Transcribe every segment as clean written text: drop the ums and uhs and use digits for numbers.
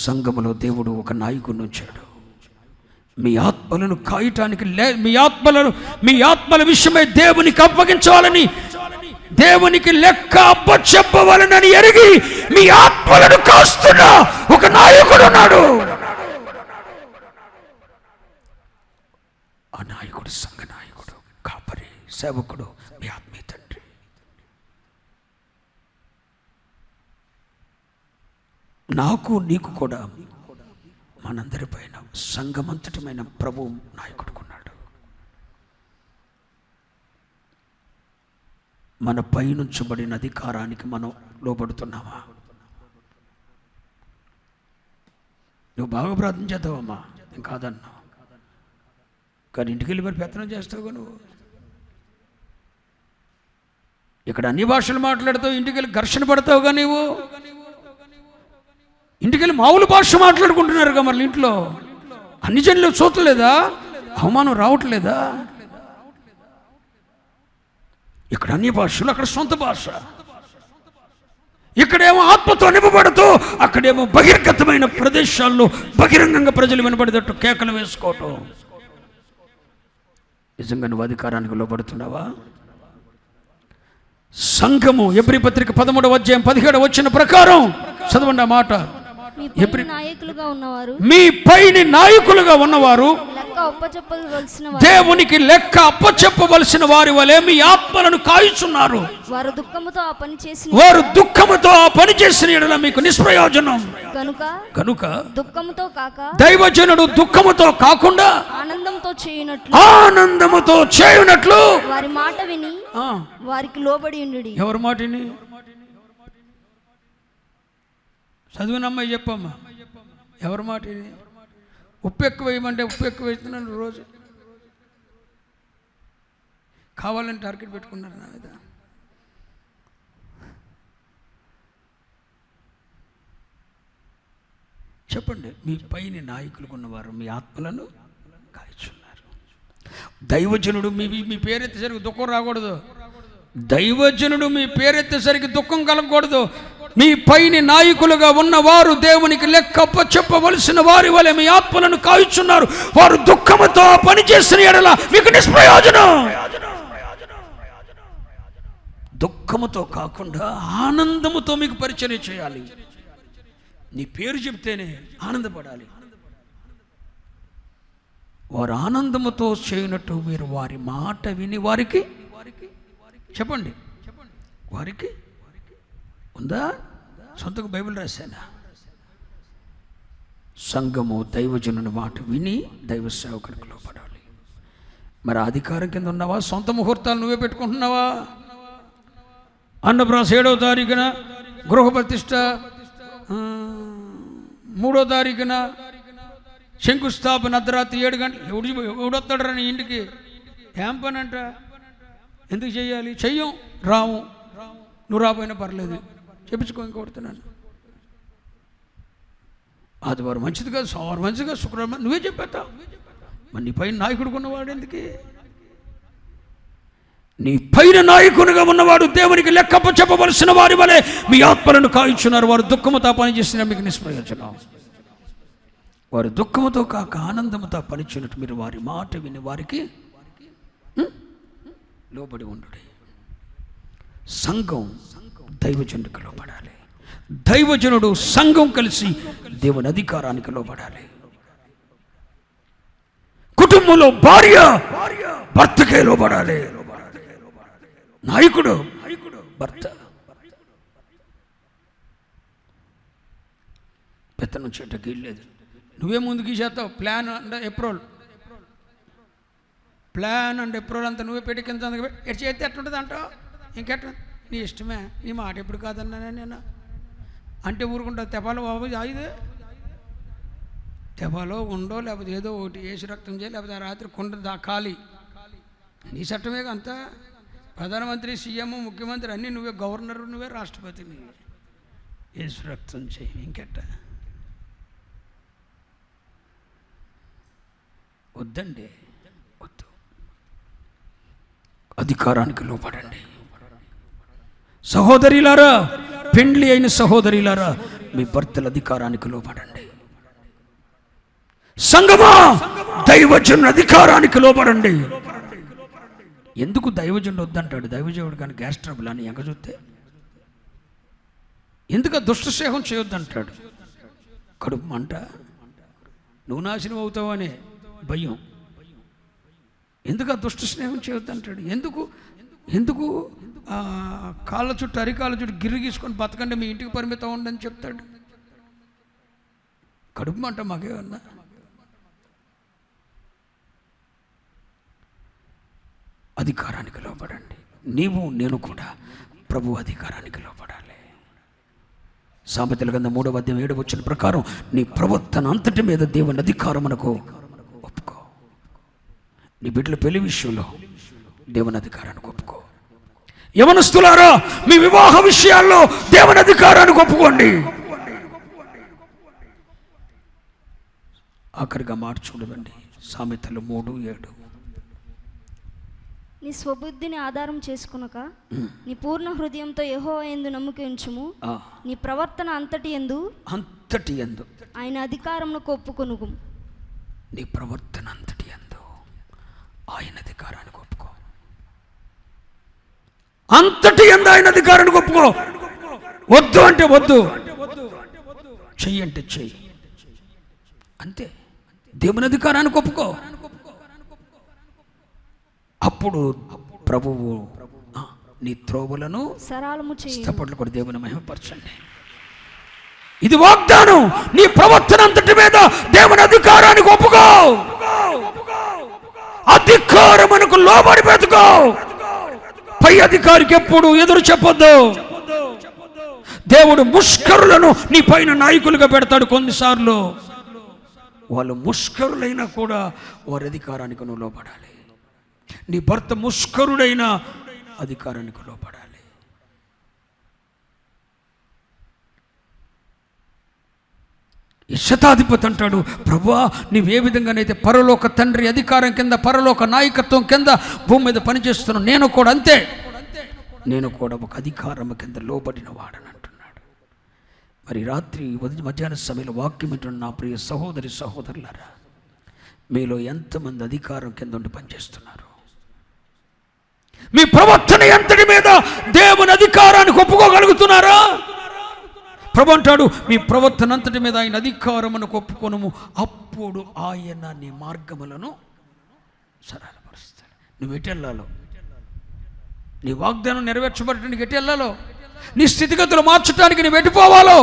సంఘములో దేవుడు ఒక నాయకుడిని ఉంచాడు. మీ ఆత్మలను కాయటానికి, మీ ఆత్మల విషయమై దేవునికి అప్పగించాలని, దేవునికి లెక్క అప్పచెప్పవాలని ఎరిగి మీ ఆత్మలను కాస్తున్న ఒక నాయకుడు ఉన్నాడు. ఆ నాయకుడు సంఘ నాయకుడు, కాపరి, సేవకుడు, మీ ఆత్మీయ తండ్రి. నాకు నీకు కూడా మనందరిపైన సంఘమంతటమైన ప్రభువు నాయకుడుకున్నాడు. మన పైనుంచబడిన అధికారానికి మనం లోబడుతున్నామా? నువ్వు బాగా ప్రార్థన చేద్దావమ్మా, నేను కాదన్నా, కానీ ఇంటికి వెళ్ళి మరి పెత్తనం చేస్తావుగా నువ్వు. ఇక్కడ అన్ని భాషలు మాట్లాడుతావు, ఇంటికి వెళ్ళి ఘర్షణ పడతావుగా నీవు. ఇంటికి వెళ్ళి మామూలు భాష మాట్లాడుకుంటున్నారుగా మళ్ళీ ఇంట్లో. అన్ని జనులు చూడలేదా? అవమానం రావట్లేదా? ఇక్కడ అన్ని భాషలు, అక్కడ సొంత భాష. ఇక్కడేమో ఆత్మతో నింపబడుతూ, అక్కడేమో బహిర్గతమైన ప్రదేశాల్లో బహిరంగంగా ప్రజలు వినబడేటట్టు కేకలు వేసుకోవటం. నిజంగా నువ్వు అధికారానికి లోబడుతున్నావా? సంఘము ఎబ్రీ పత్రిక 13వ అధ్యాయం 17వ వచనం ప్రకారం చదవండి ఆ మాట. మీ పైని నాయకులుగా ఉన్నవారు దేవునికి లెక్క అప్పచెప్పవలసిన వారి వలె మీ ఆత్మలను కాయుచున్నారు. వారు దుఃఖముతో ఆ పని చేసిన యెడల మీకు నిష్ప్రయోజనం. కనుక దుఃఖముతో కాక దైవజనుడు దుఃఖముతో కాకుండా ఆనందముతో చేయునట్లు వారి మాట విని వారికి లోబడి ఉండుడి. ఎవరి మాటని? చదివిన అమ్మాయి చెప్పమ్మా, ఎవరి మాట ఇది? ఉప్పు ఎక్కువ వేయమంటే ఉప్పు ఎక్కువ వేస్తున్నాను రోజు. కావాలని టార్గెట్ పెట్టుకున్నారు నా మీద. చెప్పండి, మీ పైన నాయకులు ఉన్నవారు మీ ఆత్మలను కాల్చున్నారు. దైవజనుడు మీ పేరెత్తేసరికి దుఃఖం రాకూడదు. దైవజనుడు మీ పేరెత్తేసరికి దుఃఖం కలగకూడదు. మీ పైన నాయకులుగా ఉన్నవారు దేవునికి లెక్క చెప్పవలసిన వారి వలె మీ ఆత్మలను కాయుచున్నారు. వారు దుఃఖముతో పనిచేసిన యెడల మీకు నిష్ప్రయోజనం. దుఃఖముతో కాకుండా ఆనందముతో మీకు పరిచర్య చేయాలి. నీ పేరు చెప్తేనే ఆనందపడాలి. వారు ఆనందముతో చేయనట్టు మీరు వారి మాట విని వారికి చెప్పండి. వారికి ఉందా? సొంతకు బైబిల్ రాశానా? సంఘము దైవజనుని మాట విని దైవ సేవకుడికి లోపడాలి. మరి అధికారం కింద ఉన్నావా? సొంత ముహూర్తాలు నువ్వే పెట్టుకుంటున్నావా? అన్నప్రాస 7వ తారీఖున, గృహప్రతిష్ఠ 3వ తారీఖున, శంకుస్థాపన అర్ధరాత్రి 7 గంటలు. ఎవడొస్తాడరా నీ ఇంటికి? ఏం పని అంట? ఎందుకు చెయ్యాలి? చెయ్యం, రాము. నువ్వు రాపోయినా పర్లేదు, చెప్పించుకో. ఇంకొడుతున్నాను, ఆదివారం మంచిది కాదు, సోమవారం మంచిది కాదు, శుక్రవారం నువ్వే చెప్పేస్తావు. మరి నీ పైన నాయకుడు ఉన్నవాడు ఎందుకు? నీ పైన నాయకునిగా ఉన్నవాడు దేవునికి లెక్క చెప్పవలసిన వారి వలె మీ ఆత్మలను కాయించున్నారు. వారు దుఃఖముతో పనిచేసిన మీకు నిష్ప్రయోజనం. వారు దుఃఖముతో కాక ఆనందముతో పనిచేయనట్టు మీరు వారి మాట విని వారికి లోబడి ఉండు. సంఘం దైవజనుడికి లోబడాలి. దైవజనుడు సంఘం కలిసి దేవుని అధికారానికి లోబడాలి. కుటుంబంలో భార్య భర్తకే లోబడాలి. నాయకుడు భర్త. పెత్తనం చెట్టుకి వెళ్ళలేదు. నువ్వే ముందుకు చేస్తావు. ప్లాన్ అండ్ అప్రూవల్ అంతా నువ్వే పెట్టి కింద ఎటు చేస్తే ఎట్లుంటుంది అంటావు. ఇంకెట్ట నీ ఇష్టమే, నీ మాట ఎప్పుడు కాదన్నా నేను అంటే ఊరుకుంటావు. తెపాలో బాబు ఇది తెపాలో ఉండో లేకపోతే ఏదో ఒకటి వేసి రక్తం చేయి, లేకపోతే ఆ రాత్రి కుండ ఖాళీ. నీ చట్టమే అంతా. ప్రధానమంత్రి, సీఎం, ముఖ్యమంత్రి అన్నీ నువ్వే. గవర్నర్ నువ్వే, రాష్ట్రపతిని. వేసి రక్తం చేయి, ఇంకెట్ట? వద్దండి, వద్దు. అధికారానికి లోపడండి. సహోదరిలారా, పెండ్లి అయిన సహోదరిలారా, మీ భర్తల అధికారానికి లోపడండి. సంగమా, దైవజనుని అధికారానికి లోబడండి. ఎందుకు దైవజనుడు వద్దంటాడు? దైవజనుడు కానీ గ్యాస్ ట్రబుల్ అని ఎంక చూస్తే ఎందుకు దుష్ట స్నేహం చేయొద్దంటాడు? కడుపు మంట, నువ్వు నాశనం అవుతావు అనే భయం. ఎందుకు దుష్ట స్నేహం చేయొద్దంటాడు? ఎందుకు కాళ్ళ చుట్టూ అరికాళ్ళ చుట్టూ గిర్రి గీసుకొని బతకండి, మీ ఇంటికి పరిమితం ఉండని చెప్తాడు. కడుపు మంట మాకేమన్నా? అధికారానికి లోబడండి. నీవు నేను కూడా ప్రభు అధికారానికి లోబడాలి. సామెతల గ్రంథం 3వ అధ్యాయం 7వ వచనం ప్రకారం నీ ప్రవర్తన అంతటి మీద దేవుని అధికారమునకు ఒప్పుకో. నీ బిడ్డల పెళ్లి విషయంలో దేవుని అధికారానికి ఒప్పుకో. యవనస్తులారా, మీ వివాహ విషయాల్లో దేవుని అధికారానికి ఒప్పుకోండి. ఆఖరిగా మాట చూడండి, సామెతలు 3:7. నీ స్వబుద్ధిని ఆధారం చేసుకునక నీ పూర్ణ హృదయంతో యెహోవా యందు నమ్మిక ఉంచుము. నీ ప్రవర్తన అంతటి యందు ఆయన అధికారమునకు ఒప్పుకొనుము. నీ ప్రవర్తన అంతటి యందు ఆయన అధికారానికి ఒప్పుకో. అంతటి యందు ఆయన అధికారానికి ఒప్పుకో. వద్దు అంటే వద్దు, చెయ్యి అంటే చెయ్యి, అంతే. దేవుని అధికారానికి ఒప్పుకో. అప్పుడు ప్రభువు నీ త్రోవలను సరళము చేయును. చప్పట్లు కూడా దేవుని మహిమపరచండి. ఇది వాగ్దానం. నీ ప్రవర్తన అంతటి మీద దేవుని అధికారానికి ఒప్పుకో. అధికారమునకు లోబడి బ్రతుకో. పై అధికారికి ఎప్పుడు ఎదురు చెప్పొద్దు. దేవుడు ముష్కరులను నీ పైన నాయకులుగా పెడతాడు. కొన్నిసార్లు వాళ్ళు ముష్కరులైనా కూడా వారి అధికారానికి నువ్వు లోబడాలి. నీ భర్త ముష్కరుడైన అధికారానికి లోబడాలి. ఈ శతాధిపతి అంటాడు, ప్రభువా నీవే విధంగానైతే పరలోక తండ్రి అధికారం కింద, పరలోక నాయకత్వం కింద భూమి మీద పనిచేస్తున్నాను, నేను కూడా అంతే. నేను కూడా ఒక అధికారం కింద లోబడిన వాడని అంటున్నాడు. మరి రాత్రి మధ్యాహ్న సమయంలో వాక్యం వింటున్న నా ప్రియ సహోదరి సహోదరులారా, మీలో ఎంతమంది అధికారం కింద ఉండి పనిచేస్తున్నారు? మీ ప్రవర్తన ఎంతటి మీద దేవుని అధికారానికి ఒప్పుకోగలుగుతున్నారా? ప్రభు అంటాడు, మీ ప్రవర్తన అంతటి మీద ఆయన అధికారమునకు ఒప్పుకొనుము, అప్పుడు ఆయన నీ మార్గములను సరళపరుస్తాడు. నువ్వు ఎటు వెళ్ళాలో, నీ వాగ్దానం నెరవేర్చబడటానికి ఎటు వెళ్ళాలో, నీ స్థితిగతులు మార్చడానికి నువ్వు ఎటుపోవాలో,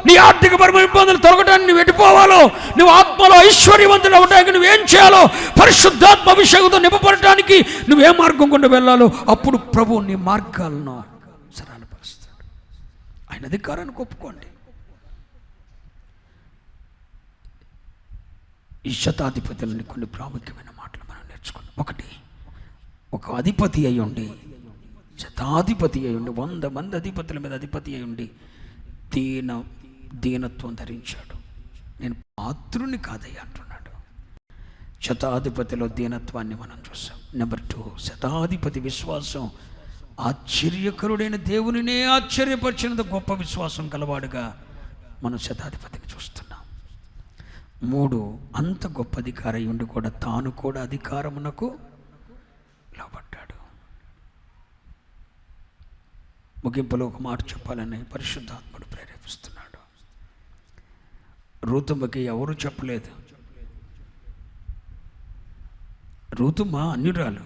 నీ ఆర్థిక పరమైన ఇబ్బందులు తొలగడానికి నువ్వు ఎటుపోవాలో, నువ్వు ఆత్మలో ఐశ్వర్యవంతులు అవ్వడానికి నువ్వేం చేయాలో, పరిశుద్ధాత్మ అభిషేకంతో నింపబడటానికి నువ్వే మార్గం గుండా వెళ్ళాలో, అప్పుడు ప్రభు నీ మార్గాలను సరళపరుస్తాడు. ఆయన అధికారానికి ఒప్పుకోండి. ఈ శతాధిపతులని కొన్ని ప్రాముఖ్యమైన మాటలు మనం నేర్చుకున్నాం. ఒకటి, ఒక అధిపతి అయి ఉండి, శతాధిపతి అయి ఉండి, 100 మంది అధిపతుల మీద అధిపతి అయి ఉండి దీనత్వం ధరించాడు. నేను పాత్రుని కాదయ్యా అంటున్నాడు. శతాధిపతిలో దీనత్వాన్ని మనం చూసాం. నెంబర్ 2, శతాధిపతి విశ్వాసం ఆశ్చర్యకరుడైన దేవునినే ఆశ్చర్యపరిచినంత గొప్ప విశ్వాసం కలవాడుగా మనం శతాధిపతిని చూస్తున్నాం. 3, అంత గొప్ప అధికారి ఉండి కూడా తాను కూడా అధికారమునకు లోబడ్డాడు. ముగింపులో ఒక మాట చెప్పాలని పరిశుద్ధాత్ముడు ప్రేరేపిస్తున్నాడు. రూతుమ్మకి ఎవరు చెప్పలేదు. రూతుమ్మ అన్యురాలు,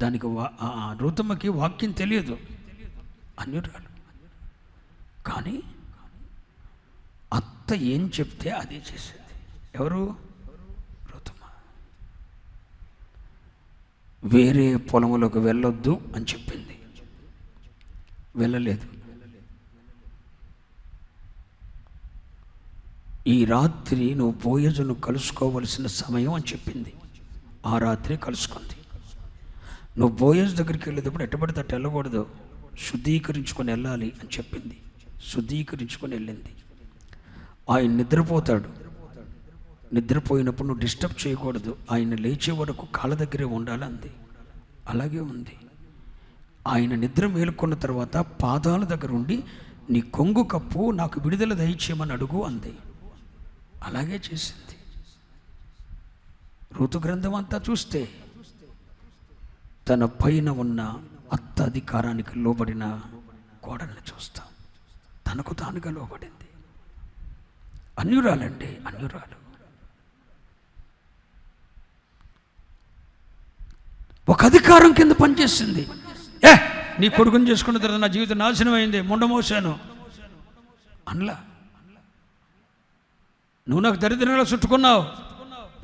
దానికి రూతుమ్మకి వాక్యం తెలియదు, అన్యురాలు. కానీ అత్త ఏం చెప్తే అదే చేసేది. ఎవరు? రూతుమ్మ. వేరే పొలములకు వెళ్ళొద్దు అని చెప్పింది, వెళ్ళలేదు. ఈ రాత్రి నువ్వు బోయజును కలుసుకోవలసిన సమయం అని చెప్పింది. ఆ రాత్రి కలుసుకుంది. నువ్వు బోయజు దగ్గరికి వెళ్ళేటప్పుడు ఎట్టబడితే అట్టు వెళ్ళకూడదు, శుద్ధీకరించుకొని వెళ్ళాలి అని చెప్పింది. శుద్ధీకరించుకొని వెళ్ళింది. ఆయన నిద్రపోతాడు, నిద్రపోయినప్పుడు నువ్వు డిస్టర్బ్ చేయకూడదు, ఆయన లేచే వరకు కాళ్ళ దగ్గరే ఉండాలి అంది. అలాగే ఉంది. ఆయన నిద్ర మేలుకున్న తర్వాత పాదాల దగ్గర ఉండి నీ కొంగు కప్పు నాకు విడుదల దయచేయమని అడుగు అంది. అలాగే చేసింది. ఋతు గ్రంథం అంతా చూస్తే తన పైన ఉన్న అత్త అధికారానికి లోబడిన కోడల్ని చూస్తాం. తనకు తానుగా లోబడింది. అన్యురాలండి, అన్యురాలు. ఒక అధికారం కింద పనిచేసింది. నీ కొడుకుని చేసుకున్న తర్వాత నా జీవితం నాశనం అయింది, ముండమోసాను అనలా. నువ్వు నాకు దరిద్రంగా చుట్టుకున్నావు,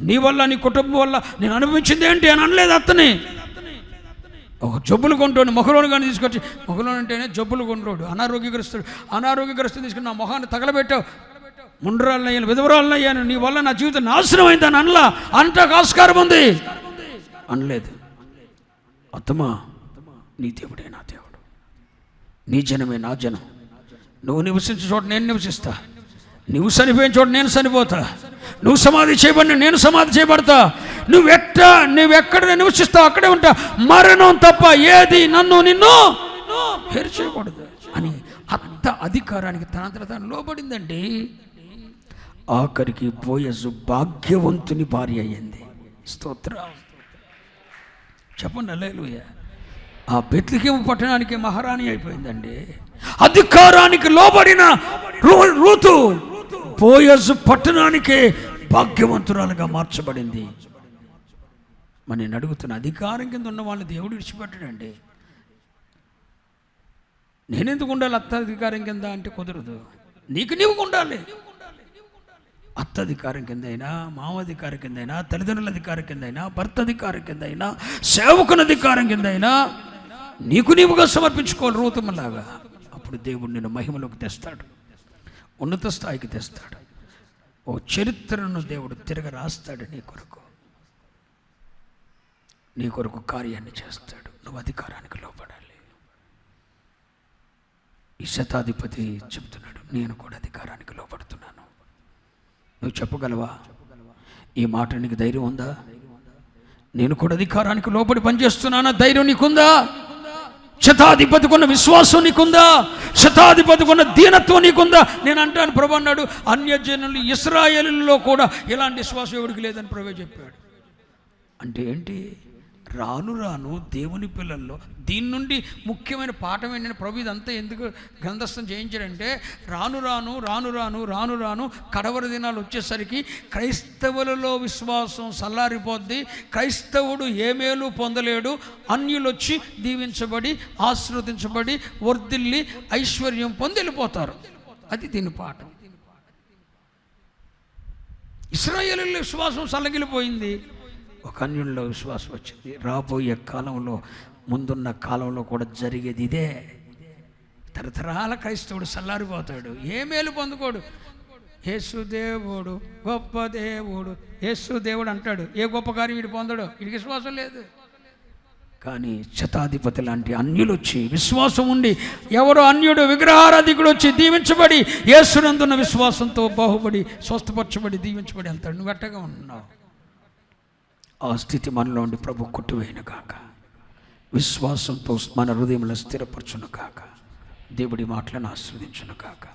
నీ వల్ల నీ కుటుంబం వల్ల నేను అనుభవించింది ఏంటి అని అనలేదు అత్తని. ఒక జబ్బులు కొంటోని మొహలోని కానీ తీసుకొచ్చి, మొహలోని అంటేనే జబ్బులు కొంటోడు, అనారోగ్యగ్రస్తుడు తీసుకుని నా మొహాన్ని తగలబెట్టావు, ముండ్రాలను అయ్యాను, విధవరాలను అయ్యాను, నీ వల్ల నా జీవితం నాశనం అయిందని అనలా. అంతకు ఆస్కారం ఉంది అనలేదు. అత్తమా, నీ దేవుడే నా దేవుడు, నీ జనమే నా జనం. నువ్వు నివసించే చోట నేను నివసిస్తా, నువ్వు చనిపోయిన చోట నేను చనిపోతా, నువ్వు సమాధి చేయబడిన నేను సమాధి చేయబడతా, నువ్వెక్కడ నివసిస్తావు అక్కడే ఉంటా, మరణం తప్ప ఏది నిన్ను వేరు చేయకూడదు అని అత్త అధికారానికి తనంతట తాను లోబడిందండి. ఆఖరికి బోయజు భాగ్యవంతుని భార్య అయ్యింది. స్తోత్రం చెప్పండి, హల్లెలూయా. ఆ బెత్లెహేము పట్టణానికి మహారాణి అయిపోయిందండి. అధికారానికి లోబడిన రూతు బోయజు పట్టణానికే భాగ్యవంతురాలుగా మార్చబడింది. మరి నేను అడుగుతున్న, అధికారం కింద ఉన్న వాళ్ళని దేవుడు విడిచిపెట్టడండి. నేనెందుకు ఉండాలి అత్త అధికారం కింద అంటే కుదరదు. నీవు ఉండాలి. అత్త అధికారం కింద అయినా, మామ అధికారం కింద అయినా, తల్లిదండ్రుల అధికారం కింద అయినా, భర్త అధికారం కింద అయినా, సేవకుని అధికారం కింద అయినా నీవుగా సమర్పించుకోవాలి రూతమ్మలాగా. అప్పుడు దేవుడు నిన్ను మహిమలోకి తెస్తాడు, ఉన్నత స్థాయికి తెస్తాడు. ఓ చరిత్రను దేవుడు తిరగ రాస్తాడు. నీ కొరకు కార్యాన్ని చేస్తాడు. నువ్వు అధికారానికి లోపడాలి. ఈ శతాధిపతి చెప్తున్నాడు, నేను కూడా అధికారానికి లోపడుతున్నాను. నువ్వు చెప్పగలవా? ఈ మాట నీకు ధైర్యం ఉందా? నేను కూడా అధికారానికి లోపడి పనిచేస్తున్నానా ధైర్యం నీకుందా? శతాధిపతికి ఉన్న విశ్వాసం నీకుందా? శతాధిపతికి ఉన్న దీనత్వం నీకుందా? నేను అంటాను, ప్రభు అన్నాడు, అన్యజనులు ఇశ్రాయేలులో కూడా ఇలాంటి విశ్వాసం ఎవరికి లేదని ప్రభు చెప్పాడు. అంటే ఏంటి? రాను రాను దేవుని పిల్లల్లో దీని నుండి ముఖ్యమైన పాఠం ఏంటంటే, ప్రభు ఇదంతా ఎందుకు గ్రంథస్థం చేయించాడంటే, రాను రాను రాను రాను రాను రాను కడవరి దినాలు వచ్చేసరికి క్రైస్తవులలో విశ్వాసం సల్లారిపోద్ది. క్రైస్తవుడు ఏ మేలు పొందలేడు. అన్యులు వచ్చి దీవించబడి, ఆశీర్వదించబడి, వర్ధిల్లి, ఐశ్వర్యం పొంది వెళ్ళిపోతారు. అది దీని పాఠం. ఇశ్రాయేలులో విశ్వాసం సల్లగిలిపోయింది, ఒక అన్యుల్లో విశ్వాసం వచ్చింది. రాబోయే కాలంలో, ముందున్న కాలంలో కూడా జరిగేది ఇదే. తరతరాల క్రైస్తవుడు సల్లారిపోతాడు, ఏ మేలు పొందుకోడు. యేసు దేవుడు గొప్ప దేవుడు, యేసు దేవుడు అంటాడు, ఏ గొప్ప కార్యం వీడు పొందడు, వీడికి విశ్వాసం లేదు. కానీ శతాధిపతి లాంటి అన్యులు వచ్చి, విశ్వాసం ఉండి, ఎవరో అన్యుడు విగ్రహారాధికుడు వచ్చి దీవించబడి, యేసునందున్న విశ్వాసంతో బాహుబడి, స్వస్థపరచబడి, దీవించబడి వెళ్తాడు. నువ్వు ఎట్టగా ఉన్నావు? ఆ స్థితి మనలో ఉండి ప్రభు కొట్టివేయను కాక, విశ్వాసంతో మన హృదయంలో స్థిరపరచును కాక, దేవుడి మాటలను ఆస్వాదించును కాక.